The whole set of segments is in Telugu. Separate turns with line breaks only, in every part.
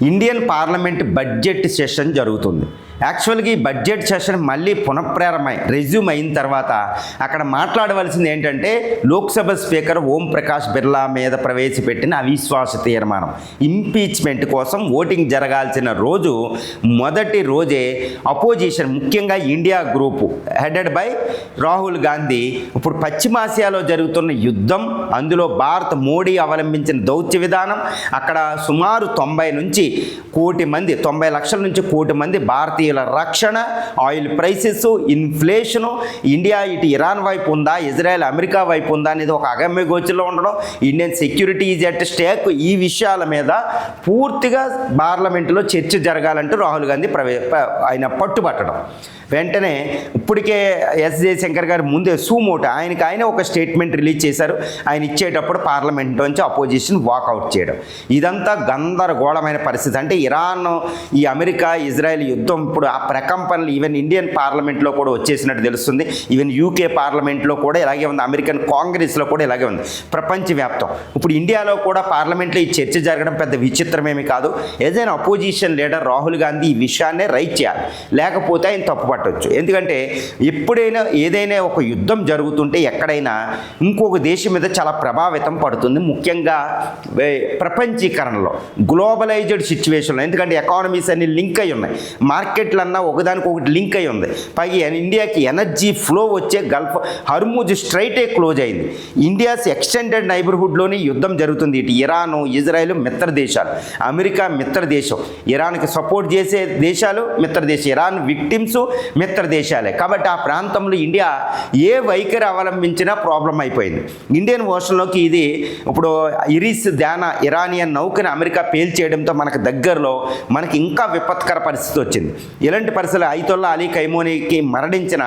ఇండియన్ పార్లమెంట్ బడ్జెట్ సెషన్ జరుగుతుంది. యాక్చువల్గా ఈ బడ్జెట్ సెషన్ మళ్ళీ రెజ్యూమ్ అయిన తర్వాత అక్కడ మాట్లాడవలసింది ఏంటంటే లోక్సభ స్పీకర్ ఓం ప్రకాష్ బిర్లా మీద ప్రవేశపెట్టిన అవిశ్వాస తీర్మానం ఇంపీచ్మెంట్ కోసం ఓటింగ్ జరగాల్సిన రోజు మొదటి రోజే అపోజిషన్, ముఖ్యంగా India group headed by Rahul Gandhi, ఇప్పుడు పశ్చిమాసియాలో జరుగుతున్న యుద్ధం, అందులో భారత్ మోడీ అవలంబించిన దౌత్య విధానం, అక్కడ సుమారు 90 లక్షల నుంచి కోటి మంది భారతీయుల రక్షణ, ఆయిల్ ప్రైసెస్, ఇన్ఫ్లేషను, ఇండియా ఇటు ఇరాన్ వైపు ఉందా, ఇజ్రాయెల్ అమెరికా వైపు ఉందా అనేది ఒక అగమ్య గోచరంలో ఉండడం, Indian security is at stake, ఈ విషయాల మీద పూర్తిగా పార్లమెంటులో చర్చ జరగాలంటూ రాహుల్ గాంధీ ఆయన పట్టుబట్టడం. వెంటనే ఇప్పటికే ఎస్ జయశంకర్ గారు ముందే సూమోటో ఆయన ఒక స్టేట్మెంట్ రిలీజ్ చేశారు. ఆయన ఇచ్చేటప్పుడు పార్లమెంట్ నుంచి అపోజిషన్ వాకౌట్ చేయడం, ఇదంతా గందరగోళమైన పరిస్థితి. అంటే ఇరాన్, ఈ అమెరికా ఇజ్రాయెల్ యుద్ధం ఇప్పుడు ఆ ప్రకంపనలు ఈవెన్ ఇండియన్ పార్లమెంట్లో కూడా వచ్చేసినట్టు తెలుస్తుంది. ఈవెన్ యూకే పార్లమెంట్లో కూడా ఇలాగే ఉంది, అమెరికన్ కాంగ్రెస్లో కూడా ఇలాగే ఉంది, ప్రపంచవ్యాప్తం. ఇప్పుడు ఇండియాలో కూడా పార్లమెంట్లో ఈ చర్చ జరగడం పెద్ద విచిత్రమేమి కాదు. ఏదైనా అపోజిషన్ లీడర్ రాహుల్ గాంధీ ఈ విషయాన్నే రైట్ చేయాలి, లేకపోతే ఆయన తప్పు పట్టవచ్చు. ఎందుకంటే ఎప్పుడైనా ఏదైనా ఒక యుద్ధం జరుగుతుంటే ఎక్కడైనా ఇంకొక దేశం మీద చాలా ప్రభావితం పడుతుంది, ముఖ్యంగా ప్రపంచీకరణలో, గ్లోబలైజ్డ్ సిచ్యువేషన్లో. ఎందుకంటే ఎకానమీస్ అన్ని లింక్ అయి ఉన్నాయి, మార్కెట్లన్నా ఒకదానికొకటి లింక్ అయి ఉంది. పైగా ఇండియాకి ఎనర్జీ ఫ్లో వచ్చే గల్ఫ్ హర్ముజ్ స్ట్రైటే క్లోజ్ అయింది. ఇండియాస్ ఎక్స్టెండెడ్ నైబర్హుడ్లోని యుద్ధం జరుగుతుంది. ఇటు ఇరాను, ఇజ్రాయెల్ మిత్ర దేశాలు, అమెరికా మిత్ర దేశం, ఇరాన్కి సపోర్ట్ చేసే దేశాలు మిత్ర దేశం, ఇరాన్ విక్టిమ్స్ మిత్ర దేశాలే. కాబట్టి ఆ ప్రాంతంలో ఇండియా ఏ వైఖరి అవలంబించినా ప్రాబ్లం అయిపోయింది. ఇండియన్ ఓషన్లోకి ఇది ఇప్పుడు ఇరానియన్ నౌకని అమెరికా పేల్చేయడంతో మనకు దగ్గరలో మనకి ఇంకా విపత్కర పరిస్థితి వచ్చింది. ఇలాంటి పరిస్థితులు అయతొల్లా అలీ ఖైమోనీకి మరణించిన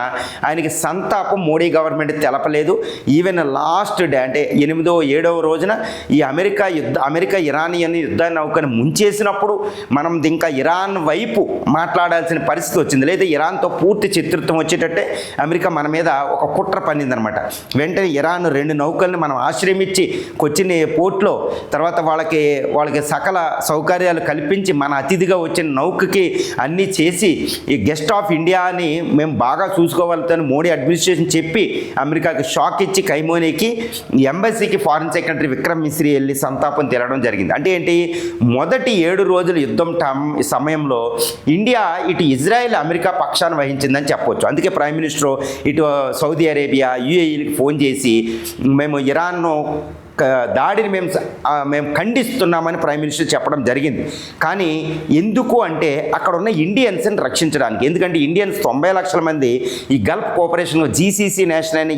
ఆయనకి సంతాపం మోడీ గవర్నమెంట్ తెలపలేదు. ఈవెన్ లాస్ట్ డే అంటే 8వ 7వ రోజున ఈ అమెరికా ఇరానియన్ యుద్ధ నౌకని ముంచేసినప్పుడు మనం ఇంకా ఇరాన్ వైపు మాట్లాడాల్సిన పరిస్థితి వచ్చింది. లేదా ఇరాన్తో పూర్తి చిత్రత్వం వచ్చేటట్టే అమెరికా మన మీద ఒక కుట్ర పన్నిందనమాట. వెంటనే ఇరాన్ 2 నౌకల్ని మనం ఆశ్రయించి కొచ్చిన్ పోర్ట్లో, తర్వాత వాళ్ళకి సకల సౌకర్యాలు కల్పించి మన అతిథిగా వచ్చిన నౌకకి అన్నీ చేసి ఈ గెస్ట్ ఆఫ్ ఇండియాని మేము బాగా చూసుకోవాలని మోడీ అడ్మినిస్ట్రేషన్ చెప్పి అమెరికాకి షాక్ ఇచ్చి ఖైమోనీకి ఎంబసీకి ఫారిన్ సెక్రటరీ విక్రమ్ మిశ్రీ వెళ్ళి సంతాపం తెలడం జరిగింది. అంటే ఏంటి, మొదటి 7 రోజుల యుద్ధం సమయంలో ఇండియా ఇటు ఇజ్రాయెల్ అమెరికా పక్షాన్ని వహించిందని చెప్పవచ్చు. అందుకే ప్రైమ్ మినిస్టర్ ఇటు సౌదీ అరేబియా, యుఏఈకి ఫోన్ చేసి మేము ఇరాన్ను దాడిని మేము ఖండిస్తున్నామని ప్రైమ్ మినిస్టర్ చెప్పడం జరిగింది. కానీ ఎందుకు అంటే అక్కడ ఉన్న ఇండియన్స్ని రక్షించడానికి. ఎందుకంటే ఇండియన్స్ 90 లక్షల మంది ఈ గల్ఫ్ కోఆపరేషన్ జీసీసీ నేషన్ అయిన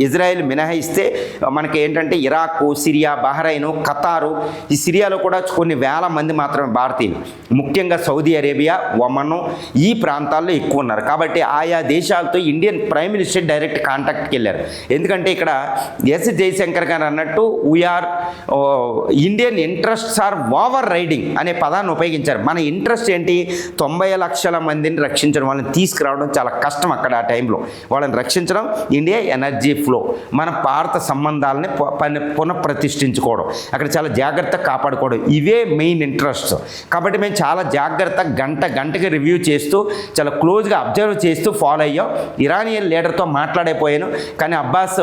ఇజ్రాయెల్ మినహాయిస్తే మనకి ఏంటంటే ఇరాక్, సిరియా, బహ్రెయిన్, ఖతారు, ఈ సిరియాలో కూడా కొన్ని వేల మంది మాత్రమే భారతీయులు, ముఖ్యంగా సౌదీ అరేబియా, ఒమన్ ఈ ప్రాంతాల్లో ఎక్కువ ఉన్నారు. కాబట్టి ఆయా దేశాలతో ఇండియన్ ప్రైమ్ మినిస్టర్ డైరెక్ట్ కాంటాక్ట్కి వెళ్ళారు. ఎందుకంటే ఇక్కడ ఎస్ జయశంకర్ గారు అన్నట్టు we are Indian interests are overriding అనే పదాన్ని ఉపయోగించారు. మన ఇంట్రెస్ట్ ఏంటి, 90 లక్షల మందిని రక్షించడం, వాళ్ళని తీసుకురావడం చాలా కష్టం. అక్కడ ఆ టైంలో వాళ్ళని రక్షించడం, ఇండియా ఎనర్జీ ఫ్లో, మన భారత సంబంధాలని పునఃప్రతిష్ఠించుకోవడం, అక్కడ చాలా జాగ్రత్తగా కాపాడుకోవడం, ఇవే మెయిన్ ఇంట్రెస్ట్స్. కాబట్టి మేము చాలా జాగ్రత్తగా గంటకి రివ్యూ చేస్తూ చాలా క్లోజ్గా అబ్జర్వ్ చేస్తూ ఫాలో అయ్యాం. ఇరానియన్ లీడర్తో మాట్లాడైపోయాను, కానీ అబ్బాస్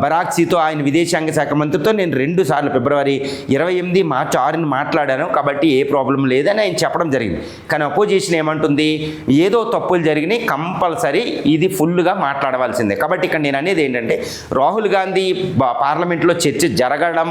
బరాక్సీతో ఆయన విదేశాంగ శాఖ మంత్రితో నేను 2 సార్లు ఫిబ్రవరి 28, మార్చి 6 మాట్లాడాను. కాబట్టి ఏ ప్రాబ్లం లేదని ఆయన చెప్పడం జరిగింది. కానీ అపోజిషన్ ఏమంటుంది, ఏదో తప్పులు జరిగినాయి, కంపల్సరీ ఇది ఫుల్గా మాట్లాడవలసిందే. కాబట్టి ఇక్కడ నేను అనేది ఏంటంటే రాహుల్ గాంధీ పార్లమెంట్లో చర్చ జరగడం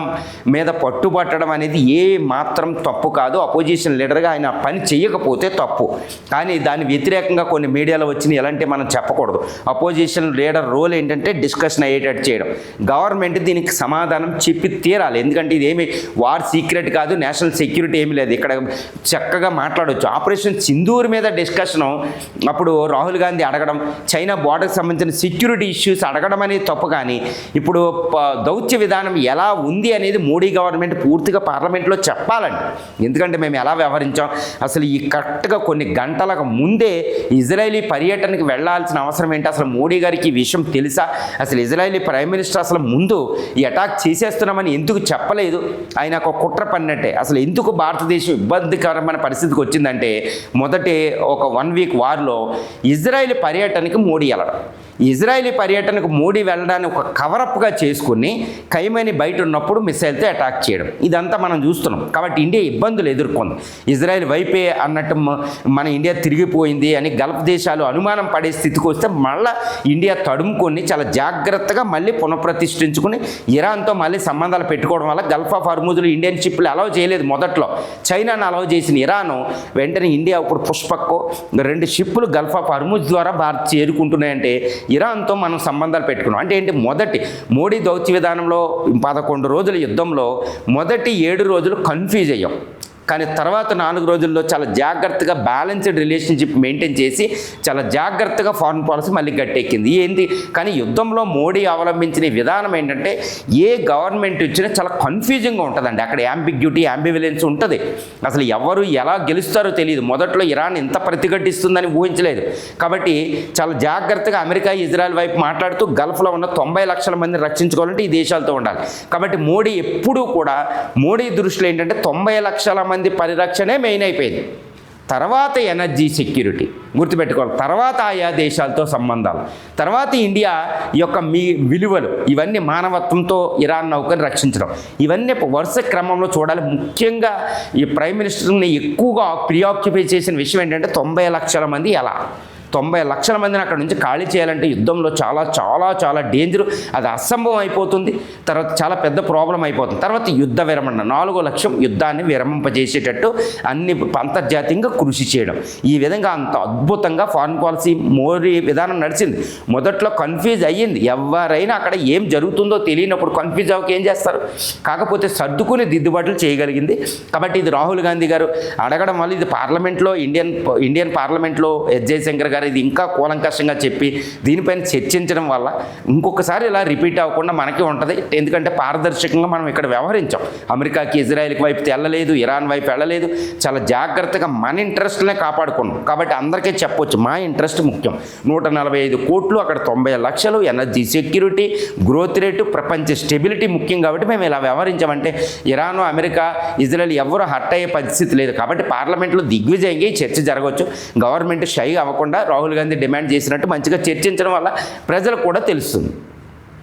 మీద పట్టుబట్టడం అనేది ఏ మాత్రం తప్పు కాదు. అపోజిషన్ లీడర్గా ఆయన పని చేయకపోతే తప్పు. కానీ దాని వ్యతిరేకంగా కొన్ని మీడియాలో వచ్చిన ఎలాంటి మనం చెప్పకూడదు. అపోజిషన్ లీడర్ రోల్ ఏంటంటే డిస్కషన్ అయ్యేటట్టు చేయడం. గవర్నమెంట్ దీనికి సమాధానం చెప్పి తీరాలి. ఎందుకంటే ఇదేమి వార్ సీక్రెట్ కాదు, నేషనల్ సెక్యూరిటీ ఏమీ లేదు, ఇక్కడ చక్కగా మాట్లాడవచ్చు. ఆపరేషన్ సింధూర్ మీద డిస్కషను అప్పుడు రాహుల్ గాంధీ అడగడం, చైనా బోర్డర్కి సంబంధించిన సెక్యూరిటీ ఇష్యూస్ అడగడం అనేది తప్పు. కానీ ఇప్పుడు దౌత్య విధానం ఎలా ఉంది అనేది మోడీ గవర్నమెంట్ పూర్తిగా పార్లమెంట్లో చెప్పాలండి. ఎందుకంటే మేము ఎలా వ్యవహరించాం, అసలు ఈ కరెక్ట్గా కొన్ని గంటలకు ముందే ఇజ్రాయలీ పర్యటనకి వెళ్లాల్సిన అవసరం ఏంటి, అసలు మోడీ గారికి ఈ విషయం తెలుసా, అసలు ఇజ్రాయలీ ప్రైమ్ మినిస్టర్ అసలు ముందు ఈ అటాక్ చేసేస్తున్నామని ఎందుకు చెప్పలేదు? ఆయన ఒక కుట్ర పన్నట్టే. అసలు ఎందుకు భారతదేశం ఇబ్బందికరమైన పరిస్థితికి వచ్చిందంటే, మొదటి ఒక 1 వీక్ వార్లో ఇజ్రాయెల్ పర్యటనకి మోడీ వెళ్ళడం, ఇజ్రాయెల్ పర్యటనకు మోడీ వెళ్ళడాన్ని ఒక కవరప్గా చేసుకుని ఖైమేని బయట ఉన్నప్పుడు మిసైల్తో అటాక్ చేయడం, ఇదంతా మనం చూస్తున్నాం. కాబట్టి ఇండియా ఇబ్బందులు ఎదుర్కొంది. ఇజ్రాయెల్ వైపే అన్నట్టు మన ఇండియా తిరిగిపోయింది అని గల్ఫ్ దేశాలు అనుమానం పడే స్థితికి వస్తే మళ్ళీ ఇండియా తడుముకొని చాలా జాగ్రత్తగా మళ్ళీ పునఃప్రతిష్ఠించుకుని ఇరాన్తో మళ్ళీ సంబంధాలు పెట్టుకోవడం వల్ల గల్ఫ్ ఆఫ్ హర్ముజ్లో ఇండియన్ షిప్లు అలౌ చేయలేదు. మొదట్లో చైనాను అలౌ చేసిన ఇరాను వెంటనే ఇండియా ఇప్పుడు పుష్పక్కు 2 షిప్పులు గల్ఫ్ ఆఫ్ హర్ముజ్ ద్వారా భారత్ చేరుకుంటున్నాయంటే ఇరాన్తో మనం సంబంధాలు పెట్టుకున్నాం. అంటే ఏంటి, మొదటి మోడీ దౌత్య విధానంలో 11 రోజుల యుద్ధంలో మొదటి 7 రోజులు కన్ఫ్యూజ్ అయ్యాం. కానీ తర్వాత 4 రోజుల్లో చాలా జాగ్రత్తగా బ్యాలెన్స్డ్ రిలేషన్షిప్ మెయింటైన్ చేసి చాలా జాగ్రత్తగా ఫారెన్ పాలసీ మళ్ళీ గట్టెక్కింది. ఏంటి కానీ యుద్ధంలో మోడీ అవలంబించిన విధానం ఏంటంటే, ఏ గవర్నమెంట్ వచ్చినా చాలా కన్ఫ్యూజింగ్గా ఉంటుందండి. అక్కడ యాంబిగ్యూటీ, యాంబివలెన్స్ ఉంటుంది. అసలు ఎవరు ఎలా గెలుస్తారో తెలియదు. మొదట్లో ఇరాన్ ఎంత ప్రతిఘటిస్తుందని ఊహించలేదు. కాబట్టి చాలా జాగ్రత్తగా అమెరికా, ఇజ్రాయెల్ వైపు మాట్లాడుతూ గల్ఫ్లో ఉన్న 90 లక్షల మందిని రక్షించుకోవాలంటే ఈ దేశాలతో ఉండాలి. కాబట్టి మోడీ ఎప్పుడూ కూడా, మోడీ దృష్టిలో ఏంటంటే 90 లక్షల మంది పరిరక్షణే మెయిన్ అయిపోయింది. తర్వాత ఎనర్జీ సెక్యూరిటీ గుర్తుపెట్టుకోవాలి, తర్వాత ఆయా దేశాలతో సంబంధాలు, తర్వాత ఇండియా యొక్క విలువలు, ఇవన్నీ మానవత్వంతో ఇరాన్ నౌకని రక్షించడం, ఇవన్నీ వరుస క్రమంలో చూడాలి. ముఖ్యంగా ఈ ప్రైమ్ మినిస్టర్ని ఎక్కువగా ప్రియాక్యుపై చేసిన విషయం ఏంటంటే 90 లక్షల మంది ఎలా 90 లక్షల మందిని అక్కడ నుంచి ఖాళీ చేయాలంటే యుద్ధంలో చాలా చాలా చాలా డేంజరు, అది అసంభవం అయిపోతుంది. తర్వాత చాలా పెద్ద ప్రాబ్లం అయిపోతుంది. తర్వాత యుద్ధ విరమణ, 4 లక్షం యుద్ధాన్ని విరమింపజేసేటట్టు అన్ని అంతర్జాతీయంగా కృషి చేయడం, ఈ విధంగా అంత అద్భుతంగా ఫారెన్ పాలసీ మోడీ విధానం నడిచింది. మొదట్లో కన్ఫ్యూజ్ అయ్యింది. ఎవరైనా అక్కడ ఏం జరుగుతుందో తెలియనప్పుడు కన్ఫ్యూజ్ అవ్వక ఏం చేస్తారు? కాకపోతే సర్దుకుని దిద్దుబాట్లు చేయగలిగింది. కాబట్టి ఇది రాహుల్ గాంధీ గారు అడగడం వల్ల ఇది పార్లమెంట్లో ఇండియన్ పార్లమెంట్లో జయశంకర్ గారు ఇది ఇంకా కూలంకషంగా చెప్పి దీనిపైన చర్చించడం వల్ల ఇంకొకసారి ఇలా రిపీట్ అవ్వకుండా మనకి ఉంటుంది. ఎందుకంటే పారదర్శకంగా మనం ఇక్కడ వ్యవహరించాం. అమెరికాకి, ఇజ్రాయెల్కి వైపు వెళ్ళలేదు, ఇరాన్ వైపు వెళ్ళలేదు. చాలా జాగ్రత్తగా మన ఇంట్రెస్ట్లనే కాపాడుకున్నాం. కాబట్టి అందరికీ చెప్పొచ్చు మా ఇంట్రెస్ట్ ముఖ్యం. 145 కోట్లు, అక్కడ 90 లక్షలు, ఎనర్జీ సెక్యూరిటీ, గ్రోత్ రేటు, ప్రపంచ స్టెబిలిటీ ముఖ్యం. కాబట్టి మేము ఇలా వ్యవహరించామంటే ఇరాన్, అమెరికా, ఇజ్రాయెల్ ఎవరు హర్ట్ అయ్యే పరిస్థితి లేదు. కాబట్టి పార్లమెంట్లో దిగ్విజయంగా ఈ చర్చ జరగవచ్చు. గవర్నమెంట్ షై అవ్వకుండా రాహుల్ గాంధీ డిమాండ్ చేసినట్టు మంచిగా చర్చించడం వల్ల ప్రజలకు కూడా తెలుస్తుంది.